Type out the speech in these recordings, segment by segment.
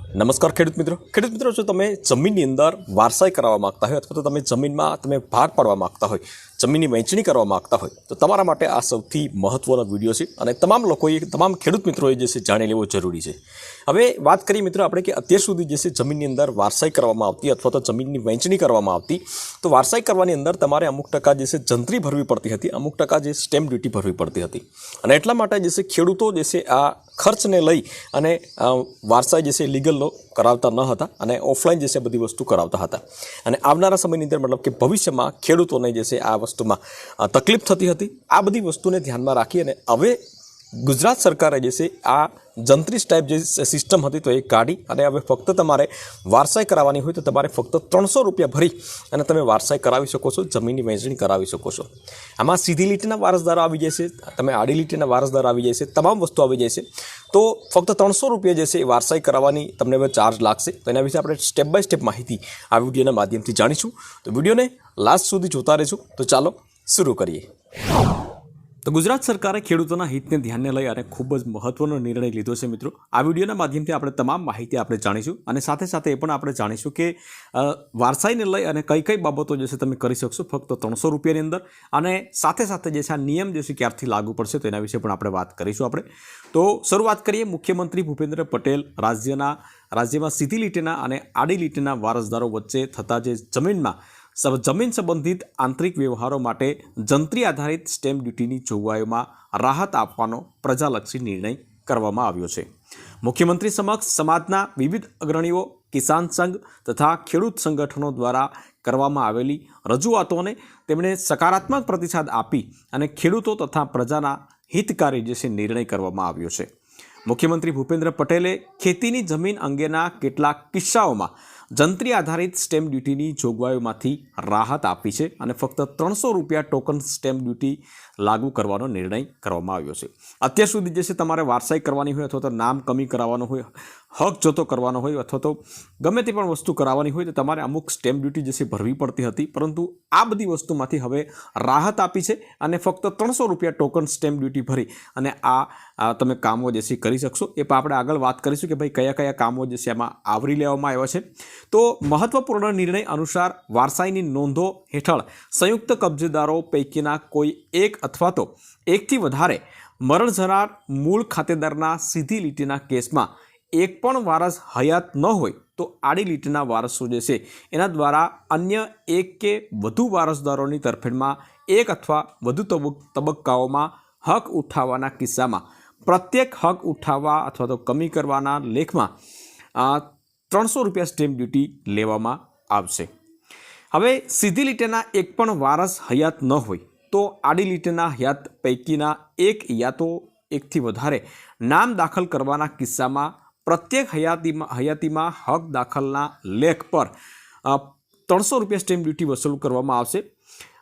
નમસ્કાર ખેડૂત મિત્રો જો તમે જમીનની અંદર વારસાઈ કરવા માંગતા હોય અથવા તો તમે જમીનમાં તમે ભાગ પાડવા માંગતા હોય જમીનની વહેંચણી કરવા માંગતા હોય તો તમારા માટે આ સૌથી મહત્વનો વિડીયો છે અને તમામ ખેડૂત મિત્રોએ જે છે જાણી લેવો જરૂરી છે। હવે વાત કરીએ મિત્રો આપણે કે અત્યાર સુધી જે છે જમીનની અંદર વારસાઈ કરવામાં આવતી અથવા તો જમીનની વહેંચણી કરવામાં આવતી તો વારસાઈ કરવાની અંદર તમારે અમુક ટકા જે છે જંત્રી ભરવી પડતી હતી, અમુક ટકા જે સ્ટેમ્પ ડ્યુટી ભરવી પડતી હતી અને એટલા માટે જે છે ખેડૂતો જે છે આ ખર્ચને લઈ અને વારસાઈ જે છે લીગલનો કરાવતા ન હતા અને ઓફલાઈન જે છે બધી વસ્તુ કરાવતા હતા અને આવનારા સમયની અંદર મતલબ કે ભવિષ્યમાં ખેડૂતોને જે છે આ વસ્તુમાં તકલીફ થતી હતી। આ બધી વસ્તુને ધ્યાનમાં રાખી અને હવે ગુજરાત સરકારે જે છે આ જંત્રી ટાઈપ જે સિસ્ટમ હતી તો એ કાઢી અને હવે ફક્ત તમારે વારસાઈ કરાવવાની હોય તો તમારે ફક્ત 300 રૂપિયા ભરી અને તમે વારસાઈ કરાવી શકો છો, જમીનની વહેંચણી કરાવી શકો છો। આમાં સીધી લીટીના વારસદારો આવી જાય છે, તમે આડી લીટીના વારસદારો આવી જાય છે, તમામ વસ્તુ આવી જાય છે। તો ફક્ત 300 રૂપિયા જે છે એ વારસાઈ કરાવવાની તમને હવે ચાર્જ લાગશે। તો એના વિશે આપણે સ્ટેપ બાય સ્ટેપ માહિતી આ વિડીયોના માધ્યમથી જાણીશું। તો વિડીયોને લાસ્ટ સુધી જોતા રહેજો। તો ચાલો શરૂ કરીએ। તો ગુજરાત સરકારે ખેડૂતોના હિતને ધ્યાને લઈ અને ખૂબ જ મહત્વનો નિર્ણય લીધો છે મિત્રો। આ વિડીયોના માધ્યમથી આપણે તમામ માહિતી આપણે જાણીશું અને સાથે સાથે એ પણ આપણે જાણીશું કે વારસાઈને લઈ અને કઈ કઈ બાબતો જે છે તમે કરી શકશો ફક્ત 300 રૂપિયાની અંદર અને સાથે સાથે જે છે આ નિયમ જે છે ક્યારથી લાગુ પડશે તો એના વિશે પણ આપણે વાત કરીશું। આપણે તો શરૂઆત કરીએ। મુખ્યમંત્રી ભૂપેન્દ્ર પટેલ રાજ્યમાં સીધી લીટીના અને આડી લીટીના વારસદારો વચ્ચે થતા જે જમીન સંબંધિત આંતરિક વ્યવહારો માટે જંત્રી આધારિત સ્ટેમ્પ ડ્યુટીની જોગવાઈઓમાં રાહત આપવાનો પ્રજાલક્ષી નિર્ણય કરવામાં આવ્યો છે। મુખ્યમંત્રી સમક્ષ સમાજના વિવિધ અગ્રણીઓ, કિસાન સંઘ તથા ખેડૂત સંગઠનો દ્વારા કરવામાં આવેલી રજૂઆતોને તેમણે સકારાત્મક પ્રતિસાદ આપી અને ખેડૂતો તથા પ્રજાના હિતકારી જે છે નિર્ણય કરવામાં આવ્યો છે। મુખ્યમંત્રી ભૂપેન્દ્ર પટેલે ખેતીની જમીન અંગેના કેટલાક કિસ્સાઓમાં જંત્રી આધારિત સ્ટેમ્પ ડ્યુટીની જોગવાઈઓમાંથી રાહત આપી છે અને ફક્ત 300 રૂપિયા ટોકન સ્ટેમ્પ ડ્યુટી લાગુ કરવાનો નિર્ણય કરવામાં આવ્યો છે। અત્યાર સુધી જે છે તમારે વારસાઈ કરવાની હોય અથવા તો નામ કમી કરાવવાનું હોય, હક જોતો કરવાનો હોય અથવા તો ગમે તે પણ વસ્તુ કરાવવાની હોય તો તમારે અમુક સ્ટેમ્પ ડ્યુટી જે છે ભરવી પડતી હતી, પરંતુ આ બધી વસ્તુમાંથી હવે રાહત આપી છે અને ફક્ત 300 રૂપિયા ટોકન સ્ટેમ્પ ડ્યુટી ભરી અને આ તમે કામો જે છે કરી શકશો। એ પણ આપણે આગળ વાત કરીશું કે ભાઈ કયા કયા કામો જે છે એમાં આવરી લેવામાં આવ્યા છે। તો મહત્વપૂર્ણ નિર્ણય અનુસાર વારસાઈની નોંધો હેઠળ સંયુક્ત કબજેદારો પૈકીના કોઈ એક અથવા તો એકથી વધારે મરણ જનાર મૂળ ખાતેદારના સીધી લીટીના કેસમાં એક પણ વારસ હયાત ન હોય તો આડી લીટીના વારસો જે છે એના દ્વારા અન્ય એક કે વધુ વારસદારોની તરફેણમાં એક અથવા વધુ તબક્કાઓમાં હક ઉઠાવવાના કિસ્સામાં પ્રત્યેક હક ઉઠાવવા અથવા તો કમી કરવાના લેખમાં 300 રૂપિયા સ્ટેમ્પ ડ્યુટી લેવામાં આવશે। હવે સીધી લીટીના એક પણ વારસ હયાત ન હોય તો આડી લીટીના હયાત પૈકીના એક યા તો એકથી વધારે નામ દાખલ કરવાના કિસ્સામાં પ્રત્યેક હયાતીમાં હક દાખલના લેખ પર 300 રૂપિયા સ્ટેમ્પ ડ્યુટી વસૂલ કરવામાં આવશે।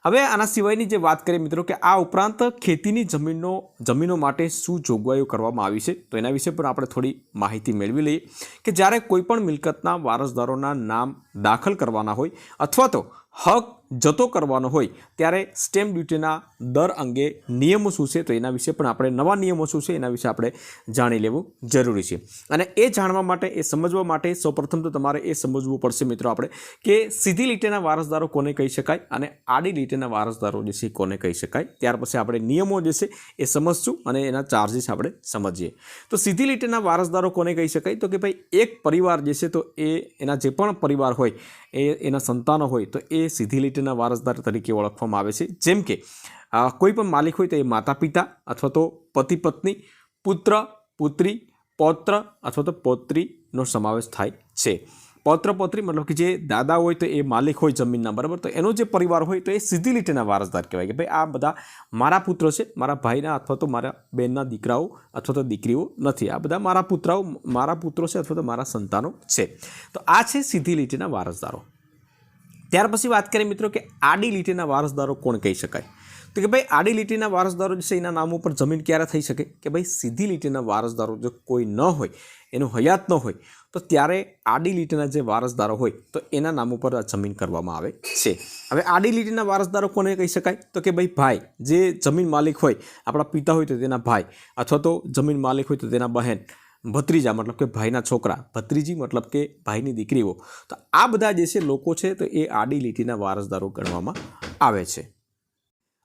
હવે આના સિવાયની જે વાત કરીએ મિત્રો કે આ ઉપરાંત ખેતીની જમીનો માટે શું જોગવાઈઓ કરવામાં આવી છે તો એના વિશે પણ આપણે થોડી માહિતી મેળવી લઈએ કે જ્યારે કોઈ પણ મિલકતના વારસદારોના નામ દાખલ કરવાના હોય અથવા તો હક જતો કરવાનો હોય ત્યારે સ્ટેમ્પ ડ્યુટીના દર અંગે નિયમો શું છે તો એના વિશે પણ આપણે નવા નિયમો શું છે એના વિશે આપણે જાણી લેવું જરૂરી છે। અને એ જાણવા માટે એ સમજવા માટે સૌપ્રથમ તો તમારે એ સમજવું પડશે મિત્રો આપણે કે સીધી લીટીના વારસદારો કોને કહી શકાય અને આડી લીટીના વારસદારો જે છે કોને કહી શકાય। ત્યાર પછી આપણે નિયમો જે છે એ સમજશું અને એના ચાર્જીસ આપણે સમજીએ। તો સીધી લીટીના વારસદારો કોને કહી શકાય તો કે ભાઈ એક પરિવાર જે છે તો એના જે પણ પરિવાર હોય એના સંતાનો હોય તો એ સીધી લીટીના વારસદાર તરીકે ઓળખવામાં આવે છે। જેમ કે કોઈ પણ માલિક હોય તો એ માતા પિતા અથવા તો પતિ પત્ની, પુત્ર પુત્રી, પૌત્ર અથવા તો પૌત્રીનો સમાવેશ થાય છે। પૌત્ર પૌત્રી મતલબ કે જે દાદા હોય તો એ માલિક હોય જમીનના, બરાબર, તો એનો જે પરિવાર હોય તો એ સીધી લીટીના વારસદાર કહેવાય કે ભાઈ આ બધા મારા પુત્રો છે, મારા ભાઈના અથવા તો મારા બહેનના દીકરાઓ અથવા તો દીકરીઓ નથી, આ બધા મારા પુત્રો છે અથવા તો મારા સંતાનો છે। તો આ છે સીધી લીટીના વારસદારો। ત્યાર પછી વાત કરીએ મિત્રો કે આડી લીટીના વારસદારો કોણ કહી શકાય તો કે ભાઈ આડી લીટીના વારસદારો જે છે એના નામ ઉપર જમીન ક્યારે થઈ શકે કે ભાઈ સીધી લીટીના વારસદારો જો કોઈ ન હોય, એનું હયાત ન હોય તો ત્યારે આડી લીટીના જે વારસદારો હોય તો એના નામ ઉપર જમીન કરવામાં આવે છે। હવે આડી લીટીના વારસદારો કોને કહી શકાય તો કે ભાઈ જે જમીન માલિક હોય, આપણા પિતા હોય તો તેના ભાઈ અથવા તો જમીન માલિક હોય તો તેના બહેન, ભત્રીજા મતલબ કે ભાઈના છોકરા, ભત્રીજી મતલબ કે ભાઈની દીકરીઓ, તો આ બધા જે છે લોકો છે તો એ આડી લીટીના વારસદારો ગણવામાં આવે છે.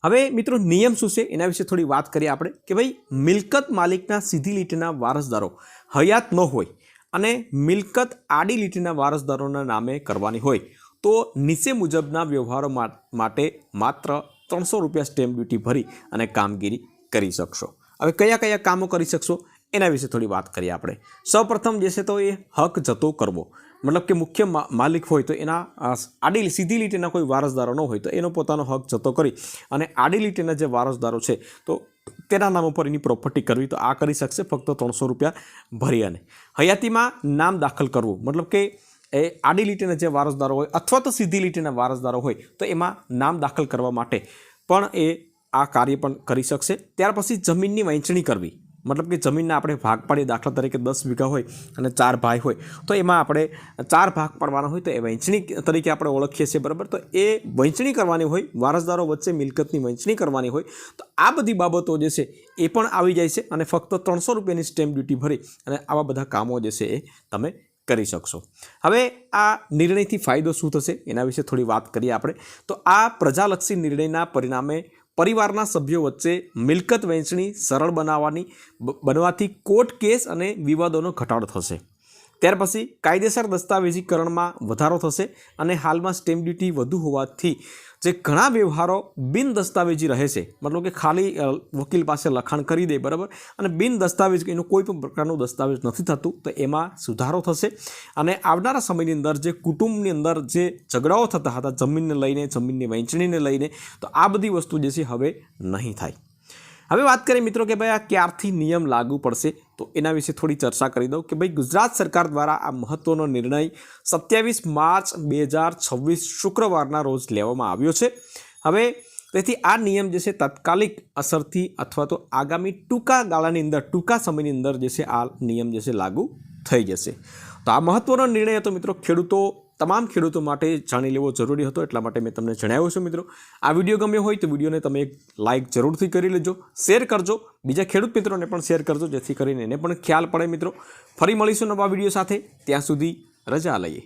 હવે મિત્રો નિયમ શું છે એના વિશે થોડી વાત કરીએ આપણે કે ભાઈ મિલકત માલિકના સીધી લીટીના વારસદારો હયાત ન હોય અને મિલકત આડી લીટીના વારસદારોના નામે કરવાની હોય તો નીચે મુજબના વ્યવહારો માટે માત્ર 300 રૂપિયા સ્ટેમ્પ ડ્યુટી ભરી અને કામગીરી કરી શકશો. હવે કયા કયા કામો કરી શકશો એના વિશે થોડી વાત કરીએ આપણે. સૌપ્રથમ જે છે તો એ હક જતો કરવો, મતલબ કે મુખ્ય માલિક હોય તો એના આડી સીધી લીટીના કોઈ વારસદારો ન હોય તો એનો પોતાનો હક જતો કરી અને આડી લીટીના જે વારસદારો છે તો તેના નામ ઉપર એની પ્રોપર્ટી કરવી, તો આ કરી શકશે ફક્ત 300 રૂપિયા ભરી. અને હયાતીમાં નામ દાખલ કરવું, મતલબ કે એ આડી લીટીના જે વારસદારો હોય અથવા તો સીધી લીટીના વારસદારો હોય તો એમાં નામ દાખલ કરવા માટે પણ એ આ કાર્ય પણ કરી શકશે. ત્યાર પછી જમીનની વહેંચણી કરવી, મતલબ કે જમીનના આપણે ભાગ પાડીએ, દાખલા તરીકે 10 વીઘા હોય અને 4 ભાઈ હોય તો એમાં આપણે 4 ભાગ પાડવાના હોય તો એ વહેંચણી તરીકે આપણે ઓળખીએ છીએ, બરાબર. તો એ વહેંચણી કરવાની હોય, વારસદારો વચ્ચે મિલકતની વહેંચણી કરવાની હોય તો આ બધી બાબતો જે છે એ પણ આવી જાય છે અને ફક્ત 300 રૂપિયાની સ્ટેમ્પ ડ્યુટી ભરી અને આવા બધા કામો જે છે એ તમે કરી શકશો. હવે આ નિર્ણયથી ફાયદો શું થશે એના વિશે થોડી વાત કરીએ આપણે. તો આ પ્રજાલક્ષી નિર્ણયના પરિણામે પરિવારના સભ્યો વચ્ચે મિલકત વહેંચણી સરળ બનવાથી કોર્ટ કેસ અને વિવાદોનો ઘટાડો થશે. ત્યાર પછી કાયદેસર દસ્તાવેજીકરણમાં વધારો થશે અને હાલમાં સ્ટેમ્પ ડ્યુટી વધુ હોવાથી જે ઘણા વ્યવહારો બિન દસ્તાવેજી રહે છે, મતલબ કે ખાલી વકીલ પાસે લખાણ કરી દે, બરાબર, અને બિન દસ્તાવેજ એનું કોઈ પણ પ્રકારનું દસ્તાવેજ નથી થતું, તો એમાં સુધારો થશે. અને આવનારા સમયની અંદર જે કુટુંબની અંદર જે ઝઘડાઓ થતા હતા જમીનને લઈને, જમીનની વહેંચણીને લઈને, તો આ બધી વસ્તુ જે છે હવે નહીં થાય. હવે વાત કરીએ મિત્રો કે ભાઈ આ ક્યારથી નિયમ લાગુ પડશે, તો એના વિશે થોડી ચર્ચા કરી દઉં કે ભાઈ ગુજરાત સરકાર દ્વારા આ મહત્વનો નિર્ણય 27 માર્ચ 2026 શુક્રવારના રોજ લેવામાં આવ્યો છે. હવે તેથી આ નિયમ જે છે તાત્કાલિક અસરથી અથવા તો આગામી ટૂંકા ગાળાની અંદર, ટૂંકા સમયની અંદર જે છે આ નિયમ જે છે લાગુ થઈ જશે. તો આ મહત્વનો નિર્ણય હતો મિત્રો, તમામ ખેડૂતો માટે જાણી લેવો જરૂરી હતો, એટલા માટે મેં તમને જણાવ્યું છે. મિત્રો આ વિડીયો ગમ્યો હોય તો વિડીયોને તમે એક લાઇક જરૂરથી કરી લેજો, શેર કરજો, બીજા ખેડૂત મિત્રોને પણ શેર કરજો જેથી કરીને એને પણ ખ્યાલ પડે. મિત્રો ફરી મળીશું નવા વિડીયો સાથે, ત્યાં સુધી રજા લઈએ.